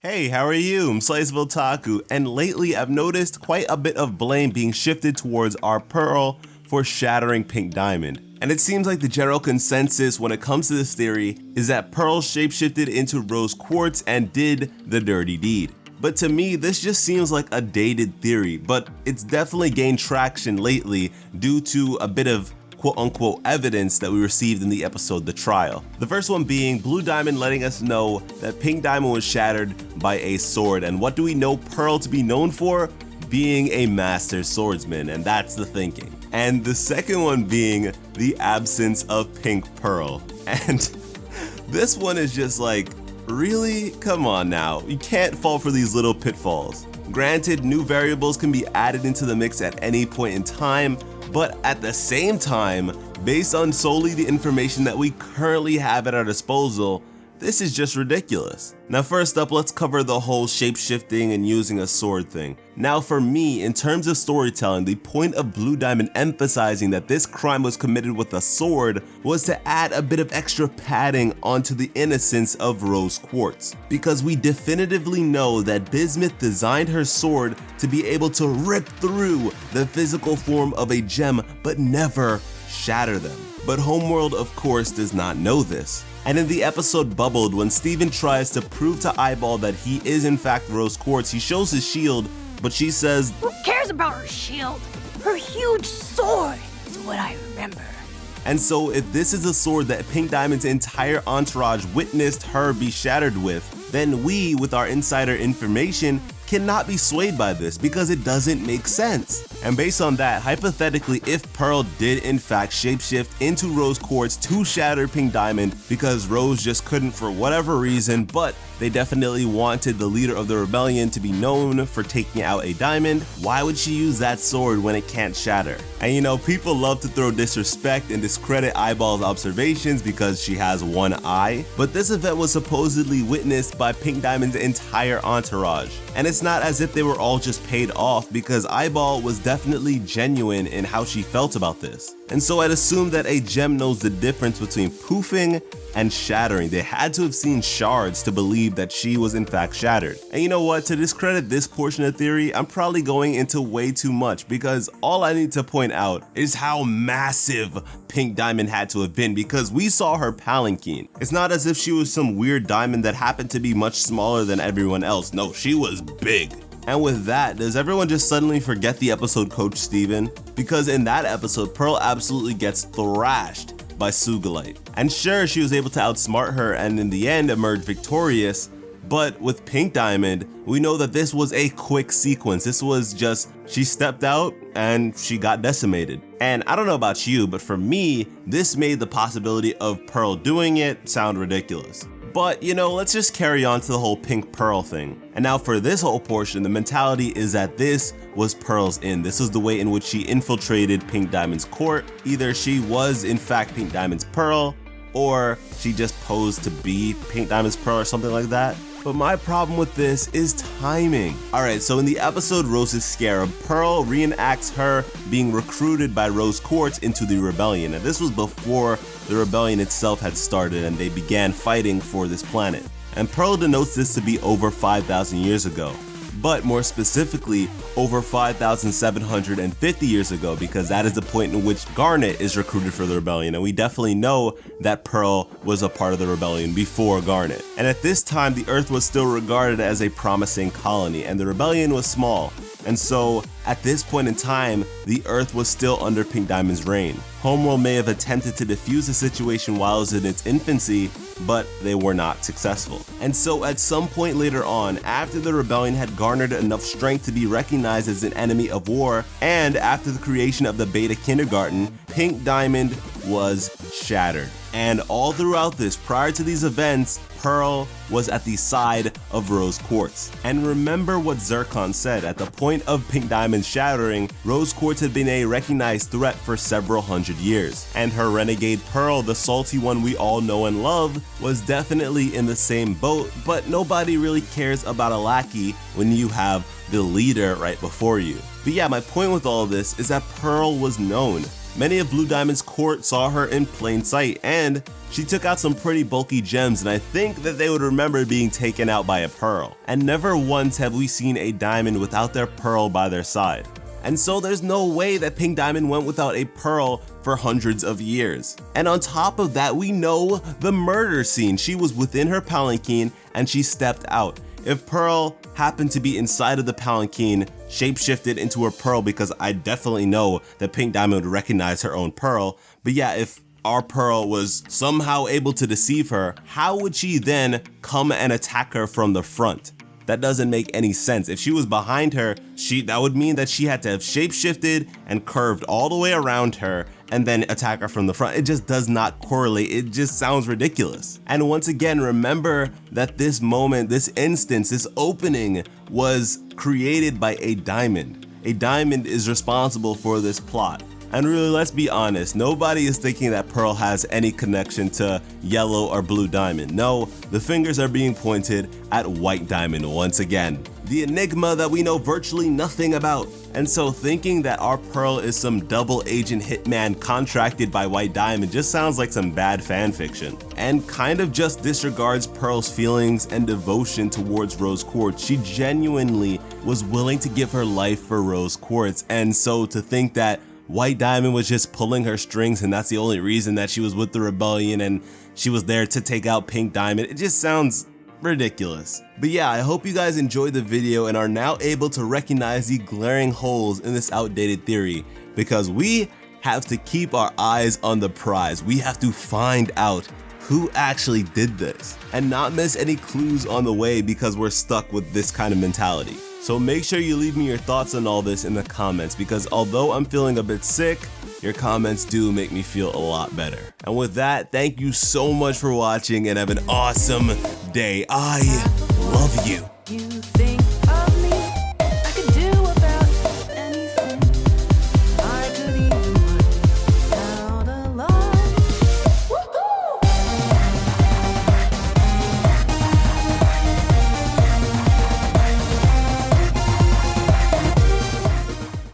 Hey, how are you? I'm SliceofOtaku, and lately I've noticed quite a bit of blame being shifted towards our Pearl for shattering Pink Diamond. And it seems like the general consensus when it comes to this theory is that Pearl shapeshifted into Rose Quartz and did the dirty deed. But to me, this just seems like a dated theory, but it's definitely gained traction lately due to a bit of quote-unquote evidence that we received in the episode The Trial. The first one being Blue Diamond letting us know that Pink Diamond was shattered by a sword, and what do we know Pearl to be known for? Being a master swordsman, and that's the thinking. And the second one being the absence of Pink Pearl. And this one is just like, really? Come on now, you can't fall for these little pitfalls. Granted, new variables can be added into the mix at any point in time, but at the same time, based on solely the information that we currently have at our disposal, this is just ridiculous. Now first up, let's cover the whole shape-shifting and using a sword thing. Now for me, in terms of storytelling, the point of Blue Diamond emphasizing that this crime was committed with a sword was to add a bit of extra padding onto the innocence of Rose Quartz. Because we definitively know that Bismuth designed her sword to be able to rip through the physical form of a gem but never shatter them. But Homeworld of course does not know this. And in the episode Bubbled, when Steven tries to prove to Eyeball that he is in fact Rose Quartz, he shows his shield, but she says, "Who cares about her shield? Her huge sword is what I remember." And so if this is a sword that Pink Diamond's entire entourage witnessed her be shattered with, then we, with our insider information, cannot be swayed by this because it doesn't make sense. And based on that, hypothetically, if Pearl did in fact shapeshift into Rose Quartz to shatter Pink Diamond because Rose just couldn't for whatever reason, but they definitely wanted the leader of the rebellion to be known for taking out a diamond, why would she use that sword when it can't shatter? And you know, people love to throw disrespect and discredit Eyeball's observations because she has one eye, but this event was supposedly witnessed by Pink Diamond's entire entourage. And it's not as if they were all just paid off, because Eyeball was definitely genuine in how she felt about this. And so I'd assume that a gem knows the difference between poofing and shattering. They had to have seen shards to believe that she was in fact shattered. And you know what, to discredit this portion of theory, I'm probably going into way too much, because all I need to point out is how massive Pink Diamond had to have been, because we saw her palanquin. It's not as if she was some weird diamond that happened to be much smaller than everyone else. No, she was big. And with that, does everyone just suddenly forget the episode Coach Steven? Because in that episode, Pearl absolutely gets thrashed by Sugalite. And sure, she was able to outsmart her and in the end emerge victorious, but with Pink Diamond, we know that this was a quick sequence. This was just, she stepped out and she got decimated. And I don't know about you, but for me, this made the possibility of Pearl doing it sound ridiculous. But you know, let's just carry on to the whole Pink Pearl thing. And now for this whole portion, the mentality is that this was Pearl's end. This was the way in which she infiltrated Pink Diamond's court. Either she was in fact Pink Diamond's Pearl, or she just posed to be Pink Diamond's Pearl or something like that. But my problem with this is timing. Alright, so in the episode Rose's Scarab, Pearl reenacts her being recruited by Rose Quartz into the rebellion. And this was before the rebellion itself had started and they began fighting for this planet. And Pearl denotes this to be over 5,000 years ago. But more specifically, over 5,750 years ago, because that is the point in which Garnet is recruited for the rebellion, and we definitely know that Pearl was a part of the rebellion before Garnet. And at this time, the Earth was still regarded as a promising colony, and the rebellion was small. And so, at this point in time, the Earth was still under Pink Diamond's reign. Homeworld may have attempted to defuse the situation while it was in its infancy, but they were not successful. And so at some point later on, after the rebellion had garnered enough strength to be recognized as an enemy of war, and after the creation of the Beta Kindergarten, Pink Diamond was shattered. And all throughout this, prior to these events, Pearl was at the side of Rose Quartz. And remember what Zircon said, at the point of Pink Diamond's shattering, Rose Quartz had been a recognized threat for several hundred years. And her renegade Pearl, the salty one we all know and love, was definitely in the same boat, but nobody really cares about a lackey when you have the leader right before you. But yeah, my point with all of this is that Pearl was known. Many of Blue Diamond's court saw her in plain sight, and she took out some pretty bulky gems, and I think that they would remember being taken out by a pearl. And never once have we seen a diamond without their pearl by their side. And so there's no way that Pink Diamond went without a pearl for hundreds of years. And on top of that, we know the murder scene. She was within her palanquin and she stepped out. If Pearl happened to be inside of the palanquin, shapeshifted into her pearl, because I definitely know that Pink Diamond would recognize her own pearl. But yeah, if our Pearl was somehow able to deceive her, how would she then come and attack her from the front? That doesn't make any sense. If she was behind her, that would mean that she had to have shapeshifted and curved all the way around her and then attack her from the front. It just does not correlate. It just sounds ridiculous. And once again, remember that this moment, this instance, this opening was created by a diamond. A diamond is responsible for this plot. And really, let's be honest, nobody is thinking that Pearl has any connection to Yellow or Blue Diamond. No, the fingers are being pointed at White Diamond once again. The enigma that we know virtually nothing about. And so thinking that our Pearl is some double agent hitman contracted by White Diamond just sounds like some bad fan fiction. And kind of just disregards Pearl's feelings and devotion towards Rose Quartz. She genuinely was willing to give her life for Rose Quartz. And so to think that White Diamond was just pulling her strings and that's the only reason that she was with the rebellion and she was there to take out Pink Diamond, it just sounds ridiculous. But yeah, I hope you guys enjoyed the video and are now able to recognize the glaring holes in this outdated theory, because we have to keep our eyes on the prize. We have to find out who actually did this and not miss any clues on the way, because we're stuck with this kind of mentality. So make sure you leave me your thoughts on all this in the comments, because although I'm feeling a bit sick, your comments do make me feel a lot better. And with that, thank you so much for watching and have an awesome day. I love you.